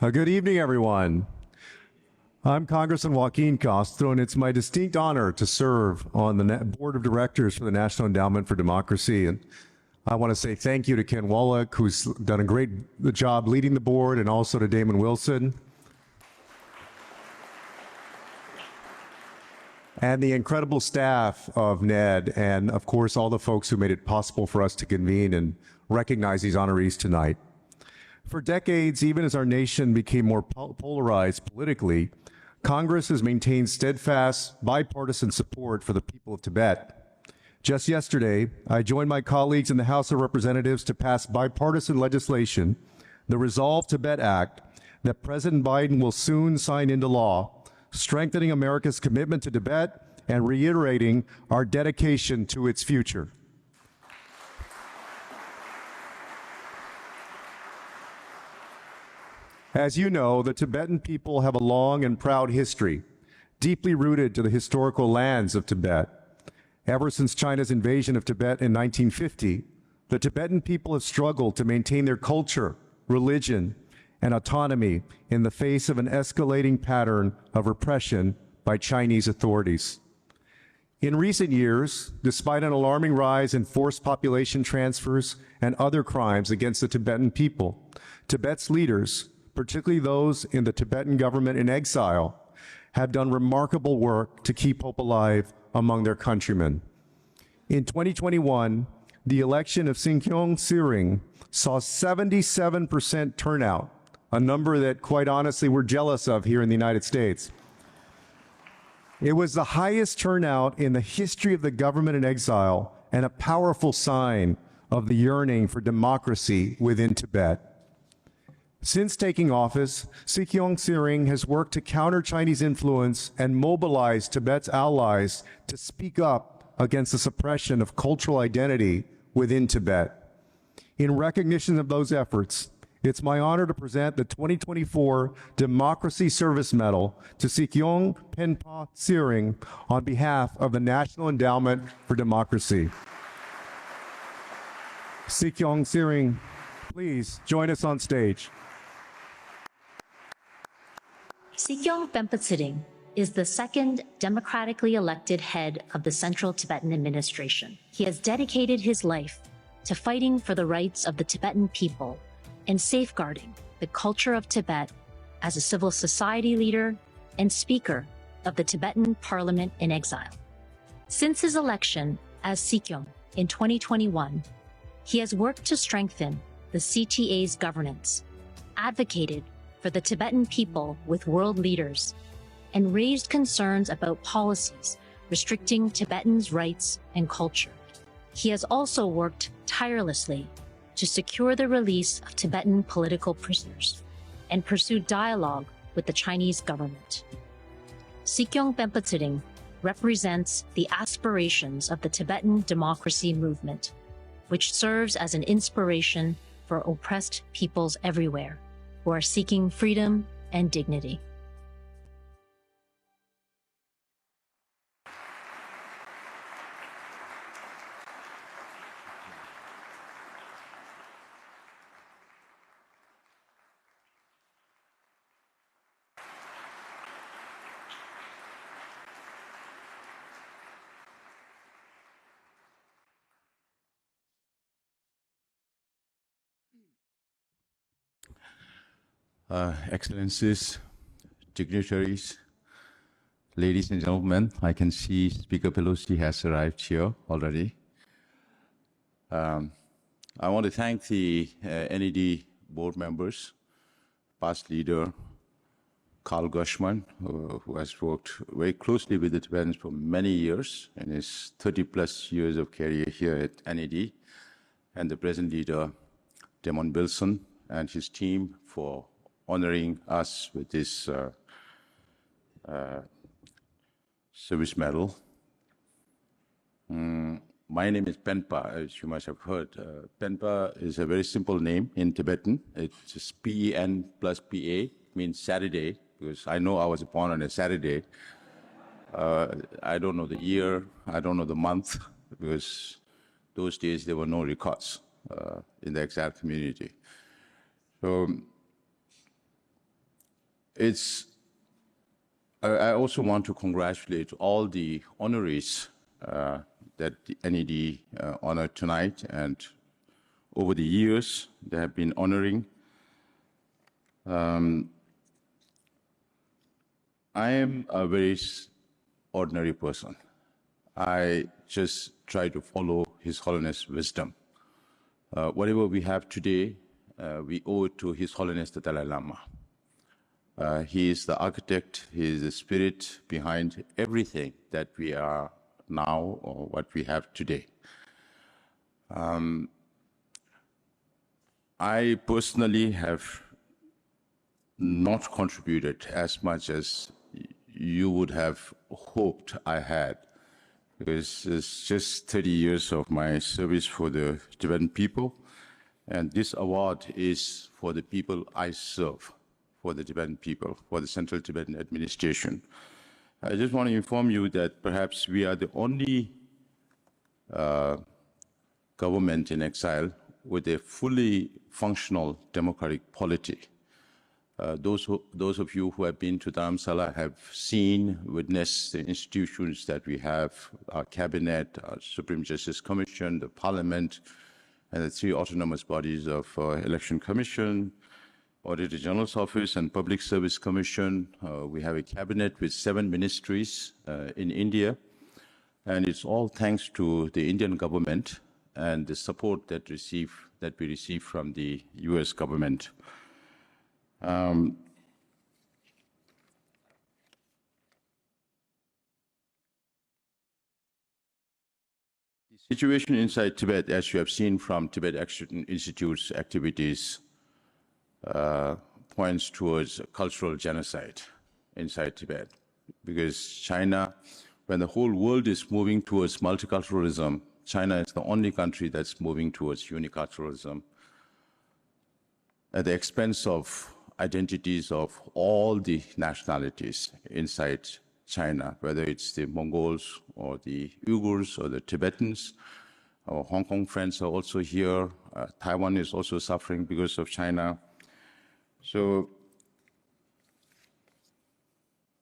Good evening, everyone. I'm Congressman Joaquin Castro, and it's my distinct honor to serve on the Board of Directors for the National Endowment for Democracy. And I want to say thank you to Ken Wallach, who's done a great job leading the board, and also to Damon Wilson. And the incredible staff of NED, and of course, all the folks who made it possible for us to convene and recognize these honorees tonight. For decades, even as our nation became more polarized politically, Congress has maintained steadfast bipartisan support for the people of Tibet. Just yesterday, I joined my colleagues in the House of Representatives to pass bipartisan legislation, the Resolve Tibet Act, that President Biden will soon sign into law, strengthening America's commitment to Tibet and reiterating our dedication to its future. As you know, the Tibetan people have a long and proud history, deeply rooted to the historical lands of Tibet. Ever since China's invasion of Tibet in 1950, the Tibetan people have struggled to maintain their culture, religion, and autonomy in the face of an escalating pattern of repression by Chinese authorities. In recent years, despite an alarming rise in forced population transfers and other crimes against the Tibetan people, Tibet's leaders, particularly those in the Tibetan government in exile, have done remarkable work to keep hope alive among their countrymen. In 2021, the election of Sikyong Penpa saw 77% turnout, a number that, quite honestly, we're jealous of here in the United States. It was the highest turnout in the history of the government in exile and a powerful sign of the yearning for democracy within Tibet. Since taking office, Sikyong Penpa has worked to counter Chinese influence and mobilize Tibet's allies to speak up against the suppression of cultural identity within Tibet. In recognition of those efforts, it's my honor to present the 2024 Democracy Service Medal to Sikyong Penpa Tsering on behalf of the National Endowment for Democracy. Sikyong Penpa, please join us on stage. Sikyong Penpa Tsering is the second democratically elected head of the Central Tibetan Administration. He has dedicated his life to fighting for the rights of the Tibetan people and safeguarding the culture of Tibet as a civil society leader and speaker of the Tibetan Parliament in exile. Since his election as Sikyong in 2021, he has worked to strengthen the CTA's governance, advocated for the Tibetan people with world leaders, and raised concerns about policies restricting Tibetans' rights and culture. He has also worked tirelessly to secure the release of Tibetan political prisoners and pursue dialogue with the Chinese government. Sikyong Penpa Tsering represents the aspirations of the Tibetan democracy movement, which serves as an inspiration for oppressed peoples everywhere who are seeking freedom and dignity. Excellencies, dignitaries, ladies and gentlemen, I can see Speaker Pelosi has arrived here already. I want to thank the NED board members, past leader Carl Gushman, who has worked very closely with the Tibetans for many years in his 30+ years of career here at NED, and the present leader, Damon Wilson, and his team for honoring us with this service medal. My name is Penpa, as you must have heard. Penpa is a very simple name in Tibetan. It's just P-E-N plus P-A, means Saturday, because I know I was born on a Saturday. I don't know the year, I don't know the month, because those days there were no records in the exile community. So I also want to congratulate all the honorees that the NED honored tonight, and over the years they have been honoring. I am a very ordinary person. I just try to follow His Holiness' wisdom. Whatever we have today, we owe it to His Holiness the Dalai Lama. He is the architect, he is the spirit behind everything that we are now or what we have today. I personally have not contributed as much as you would have hoped I had, because it's just 30 years of my service for the Tibetan people, and this award is for the people I serve, for the Tibetan people, for the Central Tibetan Administration. I just want to inform you that perhaps we are the only government in exile with a fully functional democratic polity. Those of you who have been to Dharamsala have seen, witnessed the institutions that we have, our cabinet, our Supreme Justice Commission, the Parliament, and the three autonomous bodies of Election Commission, Auditor General's Office, and Public Service Commission. We have a cabinet with 7 ministries in India, and it's all thanks to the Indian government and the support that we receive from the US government. The situation inside Tibet, as you have seen from Tibet Action Institute's activities, points towards cultural genocide inside Tibet. Because China, when the whole world is moving towards multiculturalism, China is the only country that's moving towards uniculturalism at the expense of identities of all the nationalities inside China, whether it's the Mongols or the Uyghurs or the Tibetans. Our Hong Kong friends are also here. Taiwan is also suffering because of China. So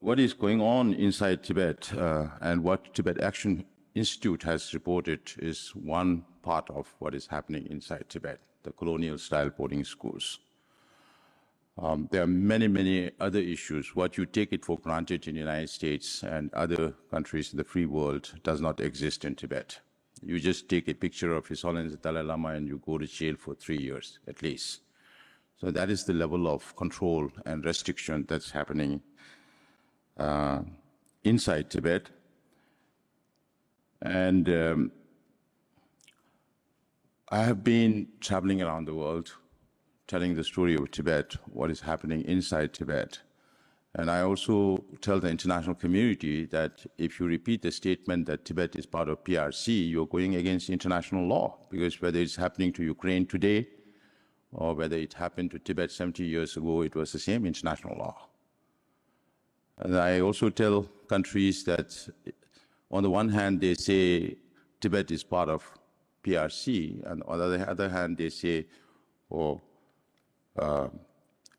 what is going on inside Tibet and what Tibet Action Institute has reported is one part of what is happening inside Tibet, the colonial-style boarding schools. There are many, many other issues. What you take it for granted in the United States and other countries in the free world does not exist in Tibet. You just take a picture of His Holiness the Dalai Lama and you go to jail for 3 years at least. So that is the level of control and restriction that's happening inside Tibet. And I have been traveling around the world, telling the story of Tibet, what is happening inside Tibet. And I also tell the international community that if you repeat the statement that Tibet is part of PRC, you're going against international law, because whether it's happening to Ukraine today or whether it happened to Tibet 70 years ago, it was the same international law. And I also tell countries that on the one hand, they say Tibet is part of PRC, and on the other hand, they say,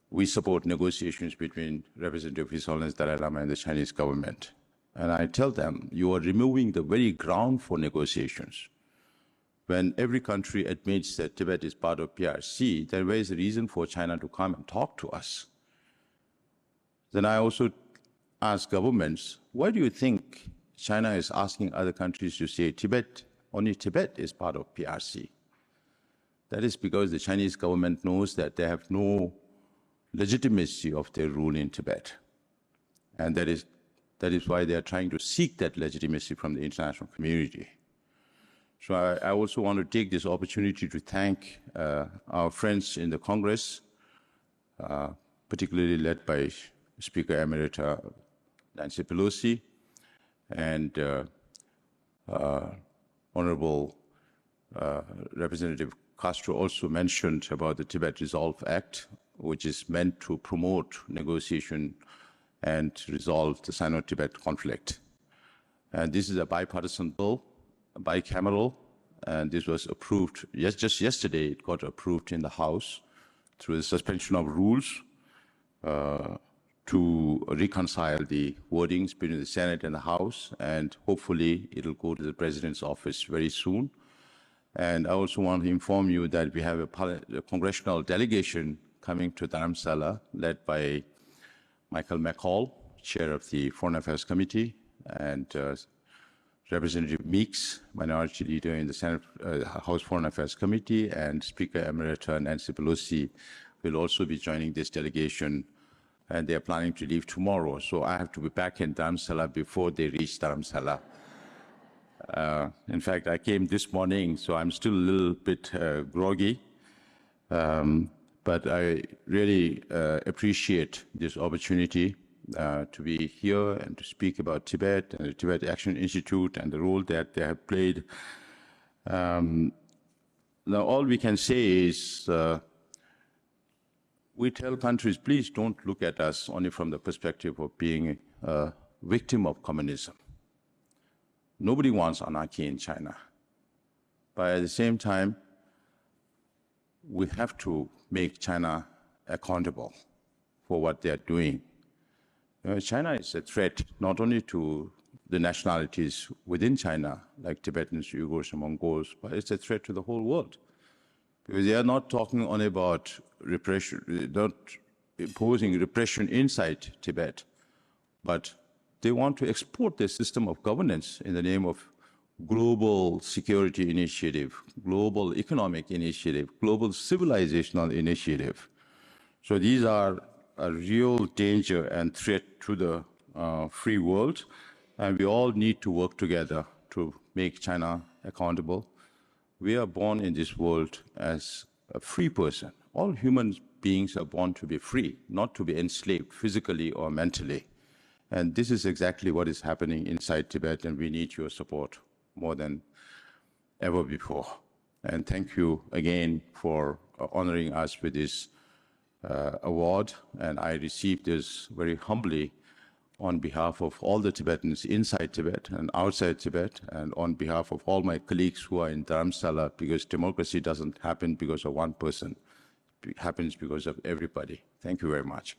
we support negotiations between Representative His Holiness Dalai Lama and the Chinese government. And I tell them, you are removing the very ground for negotiations. When every country admits that Tibet is part of PRC, then where is the reason for China to come and talk to us? Then I also ask governments, why do you think China is asking other countries to say Tibet, only Tibet is part of PRC? That is because the Chinese government knows that they have no legitimacy of their rule in Tibet. And that is why they are trying to seek that legitimacy from the international community. So I also want to take this opportunity to thank our friends in the Congress, particularly led by Speaker Emerita Nancy Pelosi, and Honorable Representative Castro also mentioned about the Tibet Resolve Act, which is meant to promote negotiation and resolve the Sino-Tibet conflict. And this is a bipartisan bill, bicameral, and this was approved, just yesterday it got approved in the House through the suspension of rules to reconcile the wordings between the Senate and the House, and hopefully it'll go to the President's office very soon. And I also want to inform you that we have a congressional delegation coming to Dharamsala, led by Michael McCall, Chair of the Foreign Affairs Committee, and Representative Meeks, Minority Leader in the Senate House Foreign Affairs Committee, and Speaker Emerita Nancy Pelosi will also be joining this delegation, and they are planning to leave tomorrow. So I have to be back in Dharamsala before they reach Dharamsala. In fact, I came this morning, so I'm still a little bit groggy. But I really appreciate this opportunity to be here and to speak about Tibet and the Tibet Action Institute and the role that they have played. Now, all we can say is we tell countries, please don't look at us only from the perspective of being a victim of communism. Nobody wants anarchy in China. But at the same time, we have to make China accountable for what they are doing. China is a threat not only to the nationalities within China, like Tibetans, Uyghurs, and Mongols, but it's a threat to the whole world. Because they are not talking only about repression, not imposing repression inside Tibet, but they want to export their system of governance in the name of global security initiative, global economic initiative, global civilizational initiative. So these are a real danger and threat to the free world, and we all need to work together to make China accountable. We are born in this world as a free person. All human beings are born to be free, not to be enslaved physically or mentally. And this is exactly what is happening inside Tibet, and we need your support more than ever before. And thank you again for honoring us with this award. And I received this very humbly on behalf of all the Tibetans inside Tibet and outside Tibet, and on behalf of all my colleagues who are in Dharamsala, because democracy doesn't happen because of one person. It happens because of everybody. Thank you very much.